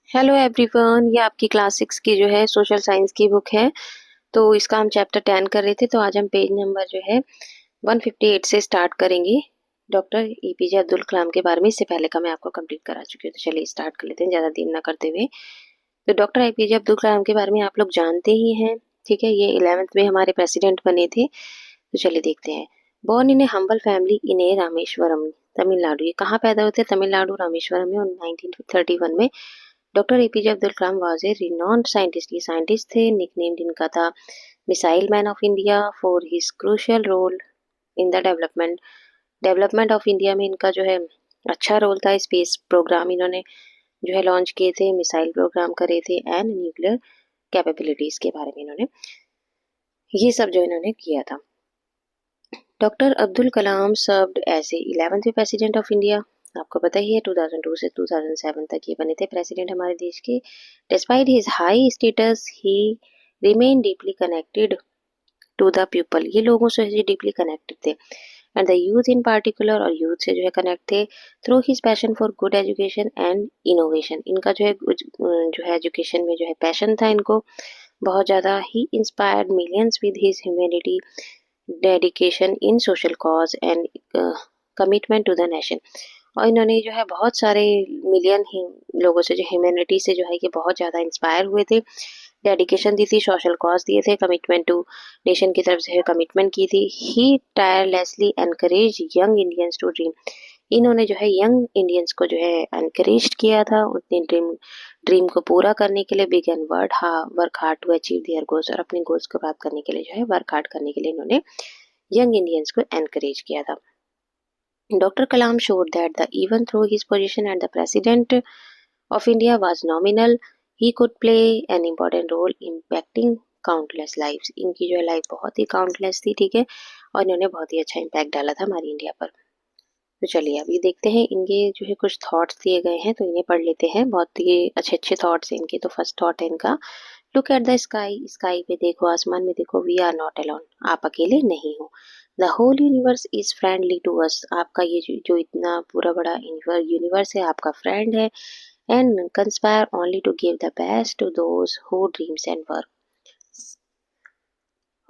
Hello everyone, ये आपकी class 6 की जो है सोशल साइंस की बुक है। तो इसका हम चैप्टर 10 कर रहे थे, तो आज हम पेज नंबर जो है 158 से स्टार्ट करेंगे। डॉक्टर एपीजे अब्दुल कलाम के बारे में इससे पहले का मैं आपको कंप्लीट करा चुकी हूँ, तो चलिए स्टार्ट कर लेते हैं ज़्यादा देर ना करते हुए। तो डॉक्टर एपीजे अब्दुल कलाम के बारे में आप लोग जानते ही हैं, ठीक है। ये 11th में हमारे प्रेसिडेंट बने थे। तो चलिए देखते हैं। Born in a humble family in a Rameswaram, Tamil Nadu. ये कहाँ पैदा होते हैं? तमिलनाडु, रामेश्वरम में, और 1931 में। Doctor APJ Abdul Kalam was a renowned scientist. ये साइंटिस्ट थे, निकनेम इनका था missile man of India for his crucial role in the development development of India में। इनका जो है अच्छा रोल था। स्पेस प्रोग्राम इन्होंने जो है लॉन्च किए थे, मिसाइल प्रोग्राम करे थे, एंड न्यूक्लियर कैपेबिलिटीज के बारे में इन्होंने ये सब जो इन्होंने किया था। Doctor Abdul Kalam served as a 11th president of India. आपको पता ही है 2002 से 2007 तक ये बने थे प्रेसिडेंट हमारे देश के। Despite his high status he remain deeply connected to the people. ये लोगों से डीपली कनेक्टेड थे, and the youth in particular, और यूथ से जो है कनेक्ट थे through his passion for good education and innovation. इनका जो है एजुकेशन में जो है पैशन था इनको बहुत ज़्यादा। He inspired millions with his humanity, dedication in social cause and commitment to the nation. और इन्होंने जो है बहुत सारे मिलियन ही लोगों से जो ह्यूमैनिटी से जो है ये बहुत ज़्यादा इंस्पायर हुए थे। डेडिकेशन दी थी, सोशल कॉज दिए थे, कमिटमेंट टू नेशन की तरफ से कमिटमेंट की थी। He tirelessly encourage young Indians to dream. इन्होंने जो है यंग इंडियंस को जो है एनकरेज किया था उतनी ड्रीम ड्रीम को पूरा करने के लिए। Big and work hard to achieve their goals, और अपने गोल्स को प्राप्त करने के लिए जो है वर्क हार्ड करने के लिए इन्होंने यंग इंडियंस को एनकरेज किया था। Dr. Kalam showed that even though his position as the President of India was nominal, he could play an important role impacting countless lives. इनकी जो है लाइफ बहुत ही काउंटलेस थी, ठीक है, और इन्होंने बहुत ही अच्छा इम्पैक्ट डाला था हमारी इंडिया पर। तो चलिए अभी देखते हैं इनके जो है कुछ थॉट्स दिए गए हैं, तो इन्हें पढ़ लेते हैं। बहुत ही अच्छे अच्छे थॉट्स हैं इनके। तो फर्स्ट थॉट है इनका, look at the sky. Sky पे देखो, आसमान में देखो। वी आर नॉट अलोन, आप अकेले नहीं हो। The whole universe is friendly to us. आपका ये जो इतना पूरा बड़ा यूनिवर्स है आपका फ्रेंड है। And conspire only to give the best to those who dreams and work.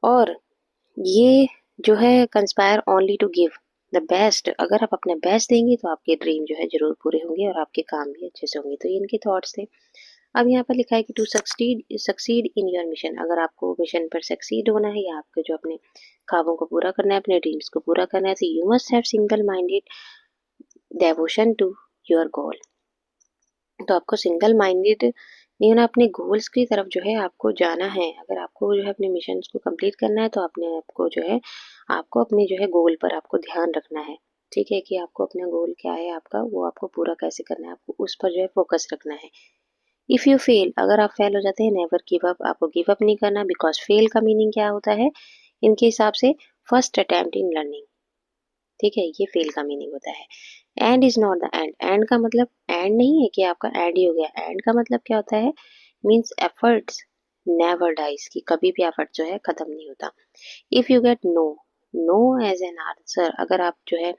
और ये जो है conspire only to give the best, अगर आप अपने बेस्ट देंगे तो आपके ड्रीम जो है जरूर पूरे होंगे और आपके काम भी अच्छे से होंगे। तो ये इनके थॉट्स थे। अब यहाँ पर लिखा है कि to succeed in your mission. अगर आपको मिशन पर सक्सीड होना है या आपके जो अपने ख्वाबों को पूरा करना है, अपने ड्रीम्स को पूरा करना है, तो you must have single minded devotion to your goal. तो आपको सिंगल माइंडेड नहीं होना, अपने गोल्स की तरफ जो है आपको जाना है। अगर आपको जो है अपने मिशन को कंप्लीट करना है, तो अपने आपको जो है आपको अपने जो है गोल पर आपको ध्यान रखना है, ठीक है, कि आपको अपना गोल क्या है आपका, वो आपको पूरा कैसे करना है, आपको उस पर जो है फोकस रखना है। इफ़ यू फेल, अगर आप फेल हो जाते हैं, नेवर गिव अप, आपको गिव अप नहीं करना। बिकॉज फेल का मीनिंग क्या होता है इनके हिसाब से? फर्स्ट अटेम्प्ट इन लर्निंग, ठीक है, ये फेल का मीनिंग होता है। And is not the end. And का मतलब एंड नहीं है कि आपका एंड ही हो गया। एंड का मतलब क्या होता है? मीन्स एफर्ट्स नेवर डाइज, कि कभी भी एफर्ट जो है खत्म नहीं होता। If you get no, no as an answer, अगर आप जो है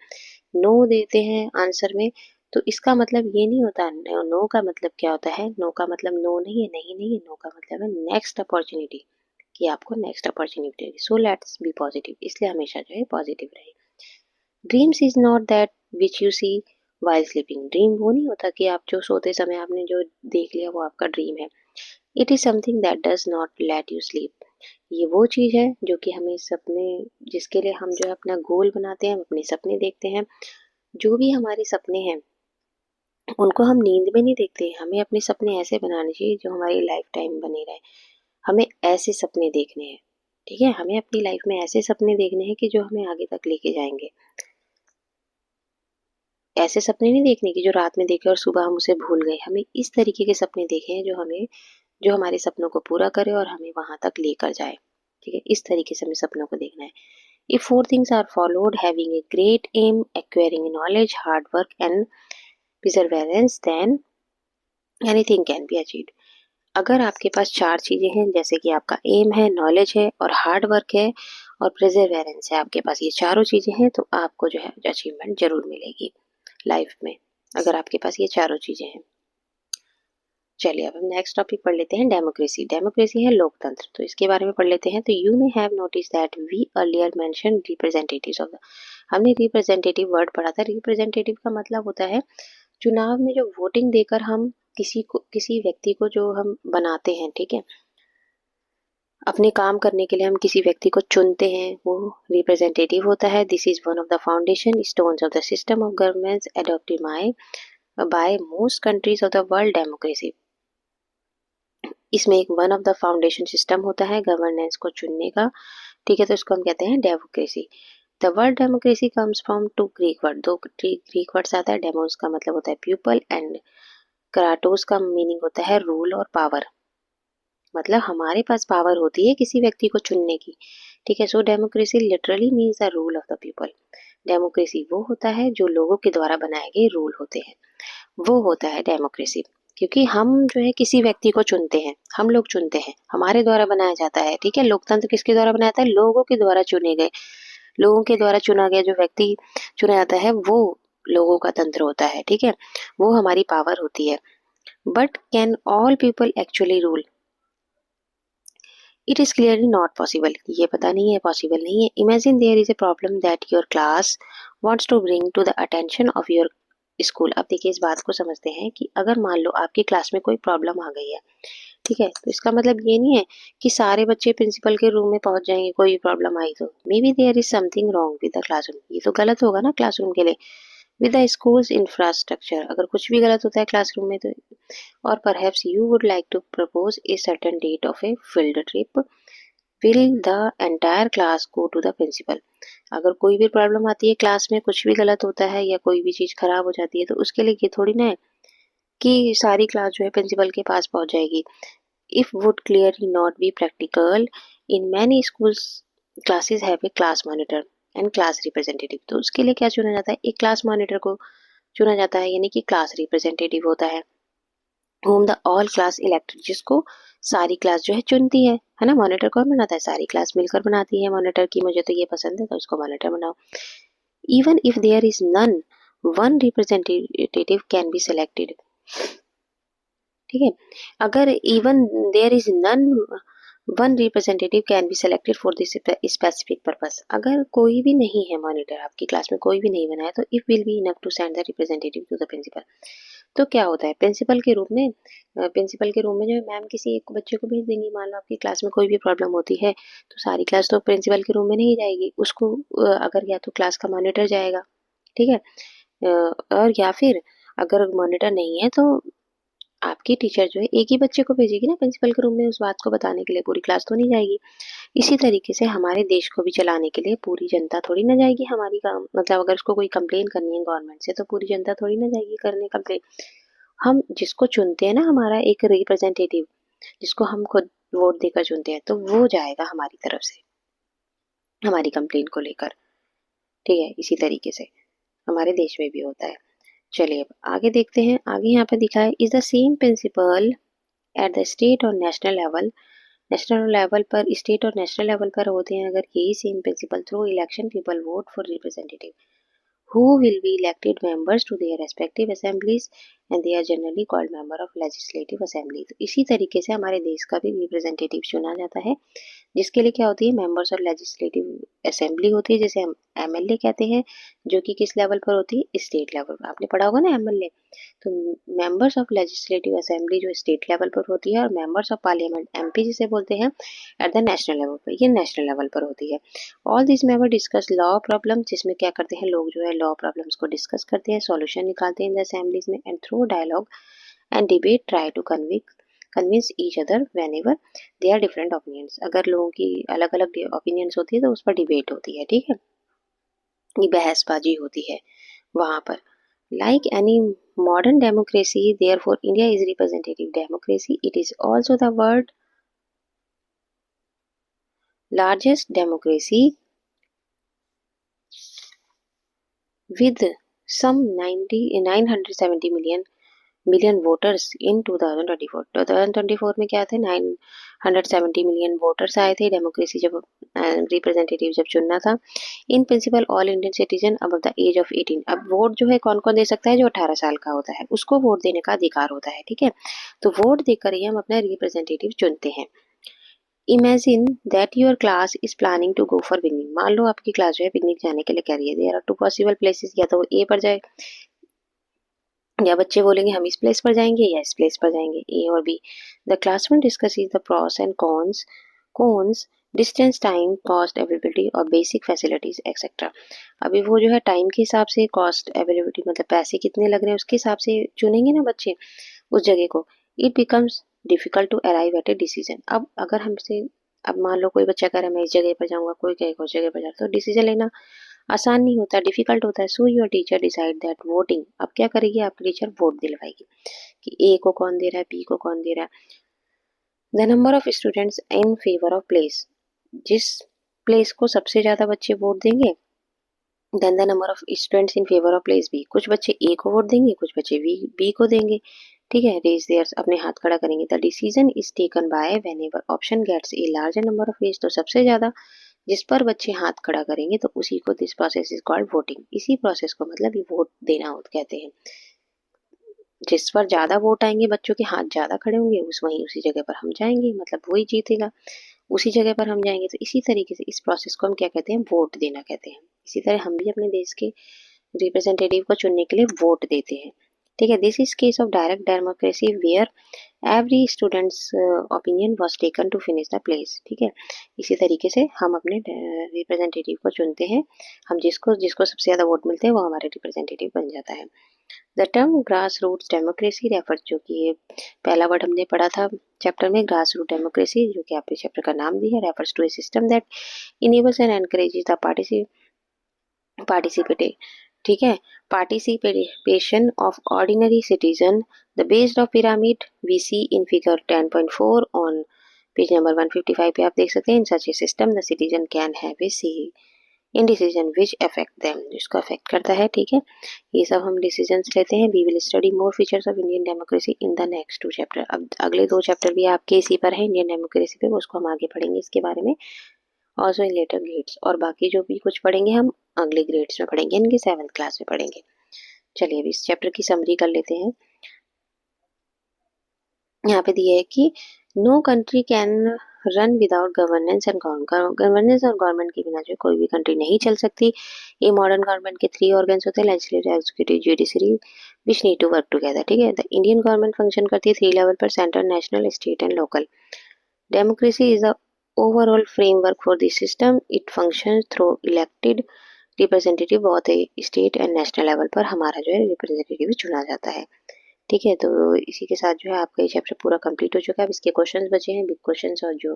नो देते हैं आंसर में, तो इसका मतलब ये नहीं होता। नो का मतलब क्या होता है? नो का मतलब नो नहीं है, नहीं नहीं है। नो का मतलब है नेक्स्ट अपॉर्चुनिटी, कि आपको नेक्स्ट अपॉर्चुनिटी देगी। सो लेट्स बी पॉजिटिव, इसलिए हमेशा जो है पॉजिटिव रहे। Dreams is not that which you see while sleeping. Dream वो नहीं होता कि आप जो सोते समय आपने जो देख लिया वो आपका ड्रीम है। It is something that does not let you sleep. ये वो चीज़ है जो कि हमें सपने, जिसके लिए हम जो है अपना गोल बनाते हैं, हम अपने सपने देखते हैं। जो भी हमारे सपने हैं उनको हम नींद में नहीं देखते। हमें अपने सपने ऐसे बनाने चाहिए जो हमारी लाइफ टाइम बने रहे। हमें ऐसे सपने देखने हैं, ठीक है, हमें अपनी लाइफ में ऐसे सपने देखने हैं कि जो हमें आगे तक लेके जाएंगे। ऐसे सपने नहीं देखने की जो रात में देखे और सुबह हम उसे भूल गए। हमें इस तरीके के सपने देखे हैं जो हमारे सपनों को पूरा करे और हमें वहां तक लेकर जाए, ठीक है, इस तरीके से हमें सपनों को देखना है। If four things are followed, having a great aim, acquiring knowledge, hard work and perseverance, then anything can be achieved। अगर आपके पास चार चीजें हैं, जैसे कि आपका एम है, नॉलेज है, और हार्ड वर्क है, और प्रिजर्वेरेंस है, आपके पास ये चारों चीजें हैं, तो आपको जो है अचीवमेंट जरूर मिलेगी लाइफ में, अगर आपके पास ये चारों चीजें हैं। चलिए अब हम नेक्स्ट टॉपिक पढ़ लेते हैं, डेमोक्रेसी। डेमोक्रेसी है लोकतंत्र, तो इसके बारे में पढ़ लेते हैं। तो you may have notice that we earlier mention representatives of the, हमने रिप्रेजेंटेटिव वर्ड पढ़ा था। रिप्रेजेंटेटिव का मतलब होता है चुनाव में जो वोटिंग देकर हम किसी व्यक्ति को जो हम बनाते हैं, ठीक है, अपने काम करने के लिए हम किसी व्यक्ति को चुनते हैं, वो रिप्रेजेंटेटिव होता है। This is one of the foundation stones of the system of governance adopted by most countries of the world democracy. इसमें एक one of the foundation system होता है गवर्नेंस को चुनने का, ठीक है, तो इसको हम कहते हैं democracy. The word democracy comes from two Greek word, दो ग्रीक वर्ड्स आता है। डेमोस का मतलब होता है पीपल एंड कराटोस का मीनिंग होता है रूल और पावर, मतलब हमारे पास पावर होती है किसी व्यक्ति को चुनने की, ठीक है। So democracy literally means the rule of the people. Democracy वो होता है जो लोगों के द्वारा बनाए गए रूल होते हैं, वो होता है डेमोक्रेसी। क्योंकि हम जो है किसी व्यक्ति को चुनते हैं, हम लोग चुनते हैं, हमारे द्वारा बनाया जाता है, ठीक है। लोकतंत्र किसके द्वारा बनाया जाता है? लोगों के द्वारा चुने गए, लोगों के द्वारा चुना गया जो व्यक्ति चुना जाता है वो लोगों का तंत्र होता है, ठीक है, वो हमारी पावर होती है। But can all people actually rule? It is clearly not possible, ये पता नहीं है, पॉसिबल नहीं है। Imagine there is a problem that your class wants to bring to the attention of your school. अब देखिए इस बात को समझते हैं कि अगर मान लो आपकी क्लास में कोई प्रॉब्लम आ गई है, ठीक है, तो इसका मतलब ये नहीं है कि सारे बच्चे प्रिंसिपल के रूम में पहुंच जाएंगे कोई भी प्रॉब्लम आई तो। Maybe there is something wrong with the classroom, ये तो गलत होगा ना क्लासरूम के लिए। विद द स्कूल्स इंफ्रास्ट्रक्चर, अगर कुछ भी गलत होता है क्लासरूम में तो। और perhaps you would like to propose a certain date of a field trip, will the entire class go to the principal. अगर कोई भी प्रॉब्लम आती है क्लास में, कुछ भी गलत होता है या कोई भी चीज खराब हो जाती है, तो उसके लिए ये थोड़ी ना है कि सारी क्लास जो है प्रिंसिपल के पास पहुंच जाएगी। If would clearly not be practical, in many schools classes have a class monitor and class representative. तो उसके लिए क्या चुना जाता है? एक क्लास मॉनिटर को चुना जाता है, यानी कि क्लास रिप्रेजेंटेटिव होता है, whom the all class elected, जिसको सारी क्लास जो है चुनती है ना। मॉनिटर कौन बनाता है? सारी क्लास मिलकर बनाती है मॉनिटर की, मुझे तो ये पसंद है तो इसको मॉनिटर बनाओ। Even if there is none, one representative can be selected, ठीक है। अगर even there is none, one representative can be selected for this specific purpose. अगर कोई भी नहीं है मॉनिटर, आपकी क्लास में कोई भी नहीं बना है, तो if will be enough to send the representative to the principal. तो क्या होता है प्रिंसिपल के रूप में, प्रिंसिपल के रूम में जो है मैम किसी एक बच्चे को भेज देंगी। मान लो आपकी क्लास में कोई भी प्रॉब्लम होती है तो सारी क्लास तो प्रिंसिपल के रूम में नहीं जाएगी, उसको अगर या तो क्लास का मॉनिटर जाएगा, ठीक है, और या फिर अगर मॉनिटर नहीं है तो आपकी टीचर जो है एक ही बच्चे को भेजेगी ना प्रिंसिपल के रूम में उस बात को बताने के लिए, पूरी क्लास तो नहीं जाएगी। इसी तरीके से हमारे देश को भी चलाने के लिए पूरी जनता थोड़ी ना जाएगी हमारी काम, मतलब अगर उसको कोई कंप्लेन करनी है गवर्नमेंट से तो पूरी जनता थोड़ी ना जाएगी करने कंप्लेन। हम जिसको चुनते हैं ना, हमारा एक रिप्रेजेंटेटिव जिसको हम खुद वोट देकर चुनते हैं, तो वो जाएगा हमारी तरफ से हमारी कंप्लेन को लेकर, ठीक है। इसी तरीके से हमारे देश में भी होता है। चलिए अब आगे देखते हैं। आगे यहाँ पे दिखा है is the same principle at the state और नेशनल लेवल। नेशनल लेवल पर, स्टेट और नेशनल लेवल पर होते हैं अगर यही same principle, through election people vote for representative who will be elected members to their respective assemblies and they are generally called member of legislative assembly। तो इसी तरीके से हमारे देश का भी रिप्रेजेंटेटिव चुना जाता है, जिसके लिए क्या होती है? मेंबर्स ऑफ लेजिस्लेटिव असेंबली होती है, जिसे हम एमएलए कहते हैं, जो कि किस लेवल पर होती है? स्टेट लेवल पर। आपने पढ़ा होगा ना एमएलए। तो मेंबर्स ऑफ लेजिस्लेटिव असेंबली जो स्टेट लेवल पर होती है, और मेंबर्स ऑफ पार्लियामेंट एमपी जिसे बोलते हैं एट द नेशनल लेवल पर, ये नेशनल लेवल पर होती है। All this member discuss law problem, जिसमें क्या करते हैं लोग जो है लॉ प्रॉब्लम्स को डिस्कस करते हैं, सॉल्यूशन निकालते हैं इन द असेंबलीज में, and through dialogue and debate try to convince each other whenever they are different opinions. अगर लोगों की अलग अलग ओपिनियंस होती है तो उस पर डिबेट होती है, ठीक है, ये बहसबाजी होती है वहां पर। Like any modern democracy, therefore India is representative democracy. It is also the world largest democracy with some 970 million voters इन 2024। 2024 में क्या थे? 970 मिलियन वोटर्स आए थे डेमोक्रेसी जब रिप्रेजेंटेटिव जब चुनना था। In principle all Indian citizen above the age of 18। अब वोट जो है कौन कौन दे सकता है? जो 18 साल का होता है उसको वोट देने का अधिकार होता है, ठीक है। तो वोट देकर ही हम अपना रिप्रेजेंटेटिव चुनते हैं। Imagine that your class is planning to go for picnic. मान लो आपकी क्लास जो है पिकनिक जाने के लिए कह रही है। There are two possible places, या तो वो ए पर जाए, या बच्चे बोलेंगे हम इस प्लेस पर जाएंगे या इस प्लेस पर जाएंगे, ए और B. The classroom discuss the pros and cons, distance, time, cost, availability और बेसिक फैसिलिटीज एक्सेट्रा। अभी वो जो है टाइम के हिसाब से, कॉस्ट, अवेलेबिलिटी मतलब पैसे कितने लग रहे हैं उसके हिसाब से चुनेंगे ना बच्चे उस जगह को। It becomes difficult to arrive at a decision. अब अगर हमसे, अब मान लो कोई बच्चा कह रहा है मैं इस जगह पर जाऊंगा, कोई कहेगा उस जगह पर जा, तो डिसीजन लेना आसान नहीं होता, डिफिकल्ट होता है। So your teacher decide that voting, अब क्या करेगी आपकी टीचर, वोट दिलवाएगी कि ए को कौन दे रहा है, बी को कौन दे रहा है। The number of students in favour of place, जिस प्लेस को सबसे ज्यादा बच्चे वोट देंगे, then the number of students in favour of place B, कुछ बच्चे ए को वोट देंगे, कुछ बच्चे बी को देंगे। ठीक है, रेज देयर, अपने हाथ खड़ा करेंगे। The decision is taken by whenever option gets a larger number of ways, तो सबसे ज्यादा जिस पर बच्चे हाथ खड़ा करेंगे तो उसी को, this process is called voting, इसी प्रोसेस को मतलब ये वोट देना कहते हैं। जिस पर ज्यादा वोट आएंगे, बच्चों के हाथ ज्यादा खड़े होंगे, उसी जगह पर हम जाएंगे, मतलब वही जीतेगा, उसी जगह पर हम जाएंगे। तो इसी तरीके से इस प्रोसेस को हम क्या कहते हैं, वोट देना कहते हैं। इसी तरह हम भी अपने देश के रिप्रेजेंटेटिव को चुनने के लिए वोट देते हैं। ठीक है, this is case of direct democracy where every students opinion was taken to finish the place. ठीक है, इसी तरीके से हम अपने रिप्रेजेंटेटिव को चुनते हैं। हम जिसको जिसको सबसे ज्यादा वोट मिलते हैं वो हमारे रिप्रेजेंटेटिव बन जाता है। The term grass roots democracy refer, जो कि ये पहला वर्ड हमने पढ़ा था चैप्टर में, ग्रास रूट डेमोक्रेसी, जो कि आपके चैप्टर का नाम भी है, refers to a system that enables and encourages the participate, ठीक है, participation of ordinary citizen. The based of pyramid we see in figure 10.4 on page number 155 पे आप देख सकते हैं। In such a system the citizen can have a say in decision which affect them, जिसको affect करता है। ठीक है, ये सब हम डिसीजंस लेते हैं। We will study more features of Indian democracy in the next 2 chapter. अब अगले 2 चैप्टर भी आपके इसी पर है, इंडियन डेमोक्रेसी पे, उसको हम आगे पढ़ेंगे इसके बारे में, ऑल्सो इन लेटर ग्रेड्स। और बाकी जो भी कुछ पढ़ेंगे हम अगले ग्रेड्स में पढ़ेंगे, इनकी 7th क्लास में पढ़ेंगे। चलिए अभी इस चैप्टर की समरी कर लेते हैं। यहाँ पे दिया है कि no country can run without governance and governance और गवर्नमेंट के बिना जो कोई भी कंट्री नहीं चल सकती। ये मॉडर्न गवर्नमेंट के 3 ऑर्गन्स होते हैं, legislative, executive, judiciary, which need to work together. ठीक है, द इंडियन गवर्नमेंट फंक्शन करती है 3 लेवल पर, central, national, state and local. Democracy is the overall framework for this system. It function through elected representative, बहुत state and national level पर हमारा जो है रिप्रेजेंटेटिव चुना जाता है। ठीक है, तो इसी के साथ जो है आपका ये चैप्टर पूरा कंप्लीट हो चुका है। अब इसके क्वेश्चंस बचे हैं, बिग क्वेश्चंस, और जो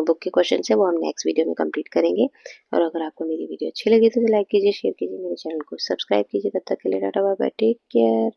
बुक के क्वेश्चंस है वो हम नेक्स्ट वीडियो में कंप्लीट करेंगे। और अगर आपको मेरी वीडियो अच्छी लगी तो लाइक कीजिए, शेयर कीजिए, मेरे चैनल को सब्सक्राइब कीजिए। तब तक के लिए tata bye bye, take care.